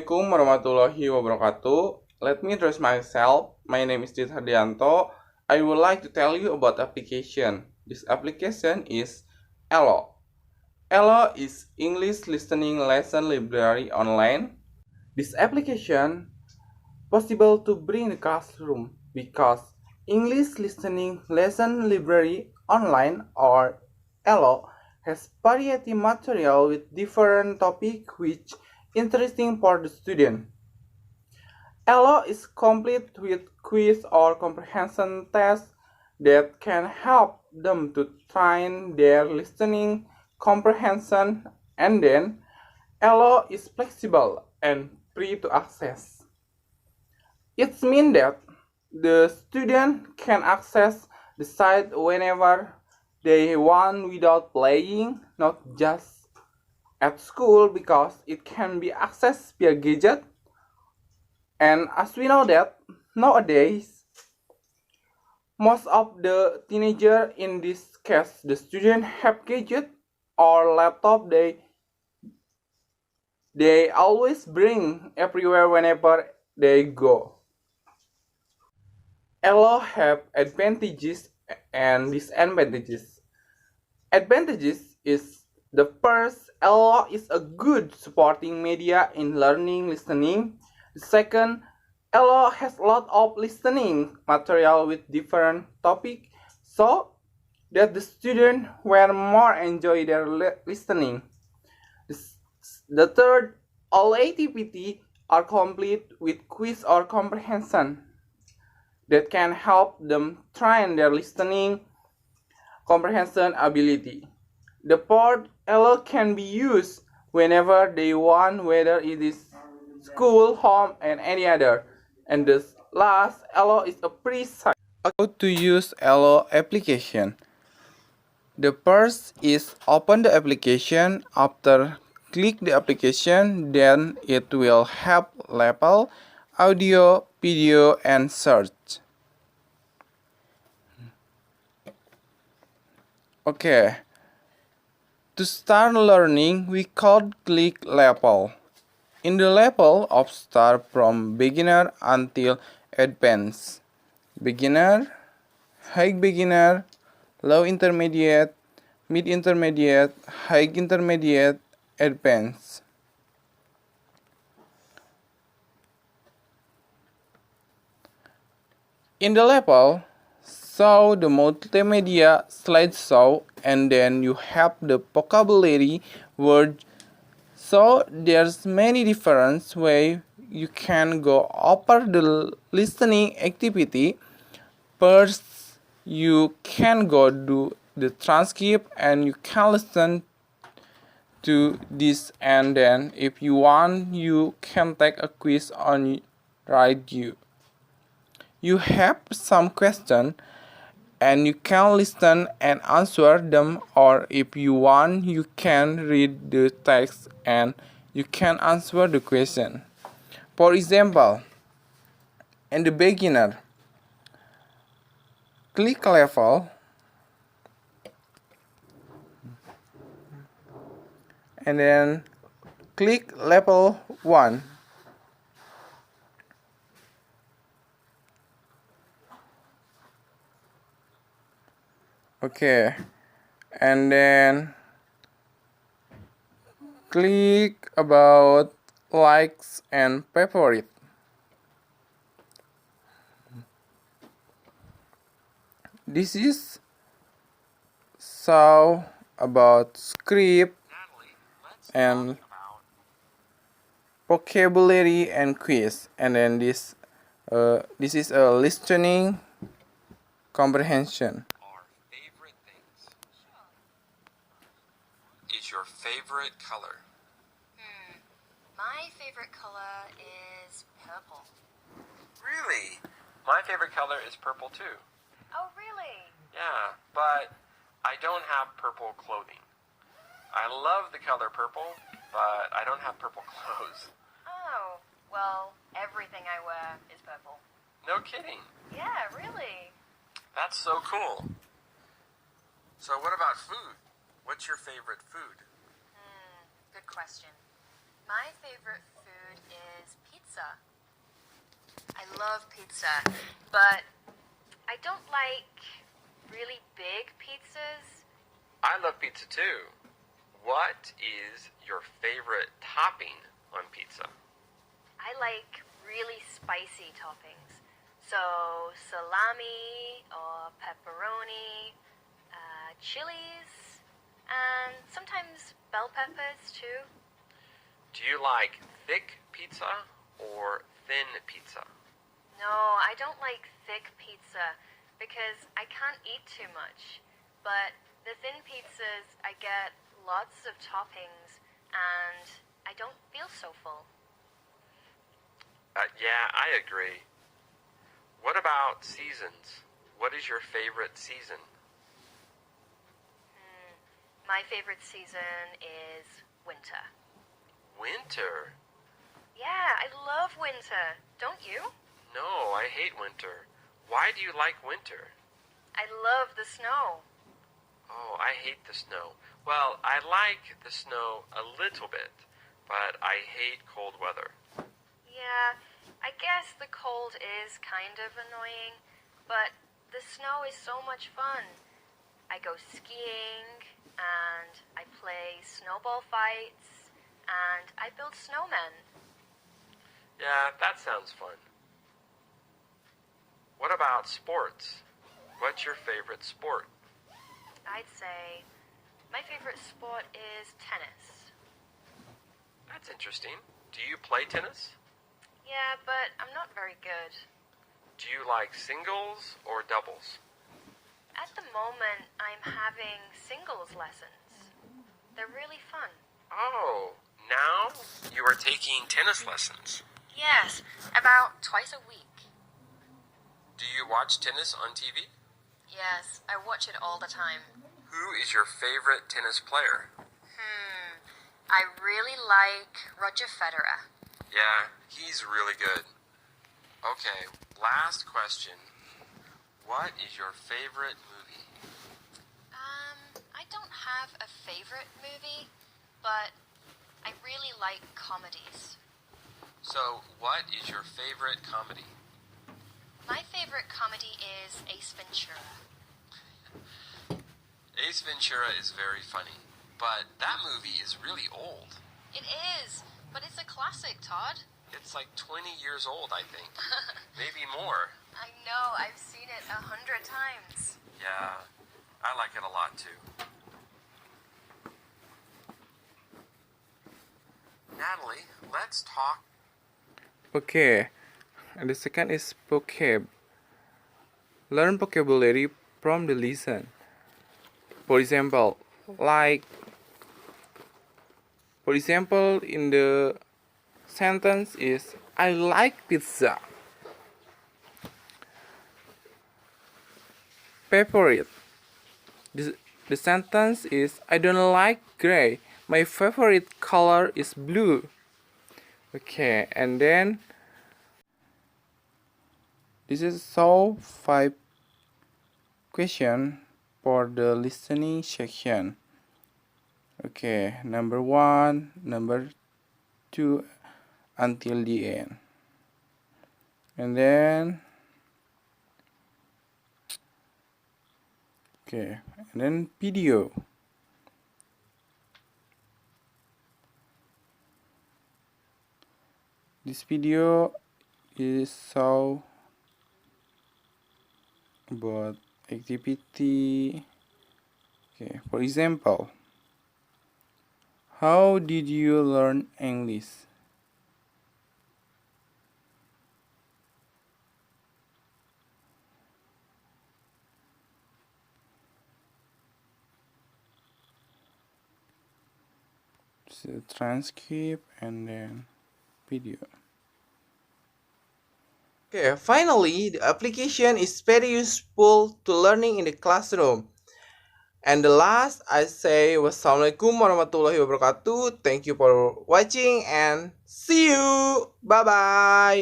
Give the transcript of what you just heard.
Assalamualaikum warahmatullahi wabarakatuh. Let me introduce myself. My name is Didit Hardiyanto. I would like to tell you about application. This application is ELLLO. ELLLO is English Listening Lesson Library online. This application possible to bring the classroom because English Listening Lesson Library online or ELLLO has variety material with different topic which interesting for the student. ELLLO is complete with quiz or comprehension tests that can help them to train their listening comprehension, and then ELLLO is flexible and free to access. It means that the student can access the site whenever they want without paying, not just at school because it can be accessed via gadget. And as we know that nowadays most of the teenager, in this case the student, have gadget or laptop they always bring everywhere whenever they go. ELLLO have advantages and disadvantages. Advantages is the first, ELLLO is a good supporting media in learning listening. The second, ELLLO has a lot of listening material with different topic so that the student will more enjoy their listening. The third, all activities are complete with quiz or comprehension that can help them train their listening comprehension ability. The fourth, ELLLO can be used whenever they want, whether it is school, home, and any other. And the last, ELLLO is a free site. How to use ELLLO application? The first is open the application. After click the application, then it will have label, audio, video, and search. Okay. To start learning, we could click level. In the level of start from beginner until advanced. Beginner, high beginner, low intermediate, mid intermediate, high intermediate, advanced. In the level, show the multimedia slideshow, and then you have the vocabulary word. So there's many different way you can go over the listening activity. First, you can go do the transcript and you can listen to this, and then if you want you can take a quiz on right you have some question and you can listen and answer them, or if you want you can read the text and you can answer the question. For example, in the beginner, click level and then click level 1. Okay, and then click about likes and favorite. This is so about script and vocabulary and quiz, and then this is a listening comprehension. Is your favorite color? My favorite color is purple. Really? My favorite color is purple too. Oh, really? Yeah, but I don't have purple clothing. I love the color purple, but I don't have purple clothes. Oh, well, everything I wear is purple. No kidding. Yeah, really. That's so cool. So what about food? What's your favorite food? Good question. My favorite food is pizza. I love pizza, but I don't like really big pizzas. I love pizza too. What is your favorite topping on pizza? I like really spicy toppings. So salami or pepperoni, chilies, and sometimes bell peppers too. Do you like thick pizza or thin pizza? No, I don't like thick pizza because I can't eat too much. But the thin pizzas, I get lots of toppings and I don't feel so full. Yeah, I agree. What about seasons? What is your favorite season? My favorite season is winter. Winter? Yeah, I love winter. Don't you? No, I hate winter. Why do you like winter? I love the snow. Oh, I hate the snow. Well, I like the snow a little bit, but I hate cold weather. Yeah, I guess the cold is kind of annoying, but the snow is so much fun. I go skiing, and I play snowball fights, and I build snowmen. Yeah, that sounds fun. What about sports? What's your favorite sport? I'd say my favorite sport is tennis. That's interesting. Do you play tennis? Yeah, but I'm not very good. Do you like singles or doubles? At the moment, I'm having singles lessons. They're really fun. Oh, now you are taking tennis lessons. Yes, about twice a week. Do you watch tennis on TV? Yes, I watch it all the time. Who is your favorite tennis player? I really like Roger Federer. Yeah, he's really good. Okay, last question. What is your favorite movie? I don't have a favorite movie, but I really like comedies. So, what is your favorite comedy? My favorite comedy is Ace Ventura. Ace Ventura is very funny, but that movie is really old. It is, but it's a classic, Todd. It's like 20 years old, I think. Maybe more. I know, I've seen it 100 times. Yeah, I like it a lot too. Natalie, let's talk. Okay, and the second is vocab. Learn vocabulary from the listen. For example, in the sentence is I like pizza. Favorite. The sentence is I don't like gray. My favorite color is blue. Okay, and then this is so 5 question for the listening section. Okay, number 1, number 2 until the end. And then okay, and then video. This video is so about activity. Okay, for example, how did you learn English? So transcript and then video. Okay, finally, the application is very useful to learning in the classroom. And the last, I say wassalamualaikum warahmatullahi wabarakatuh. Thank you for watching and see you. Bye bye.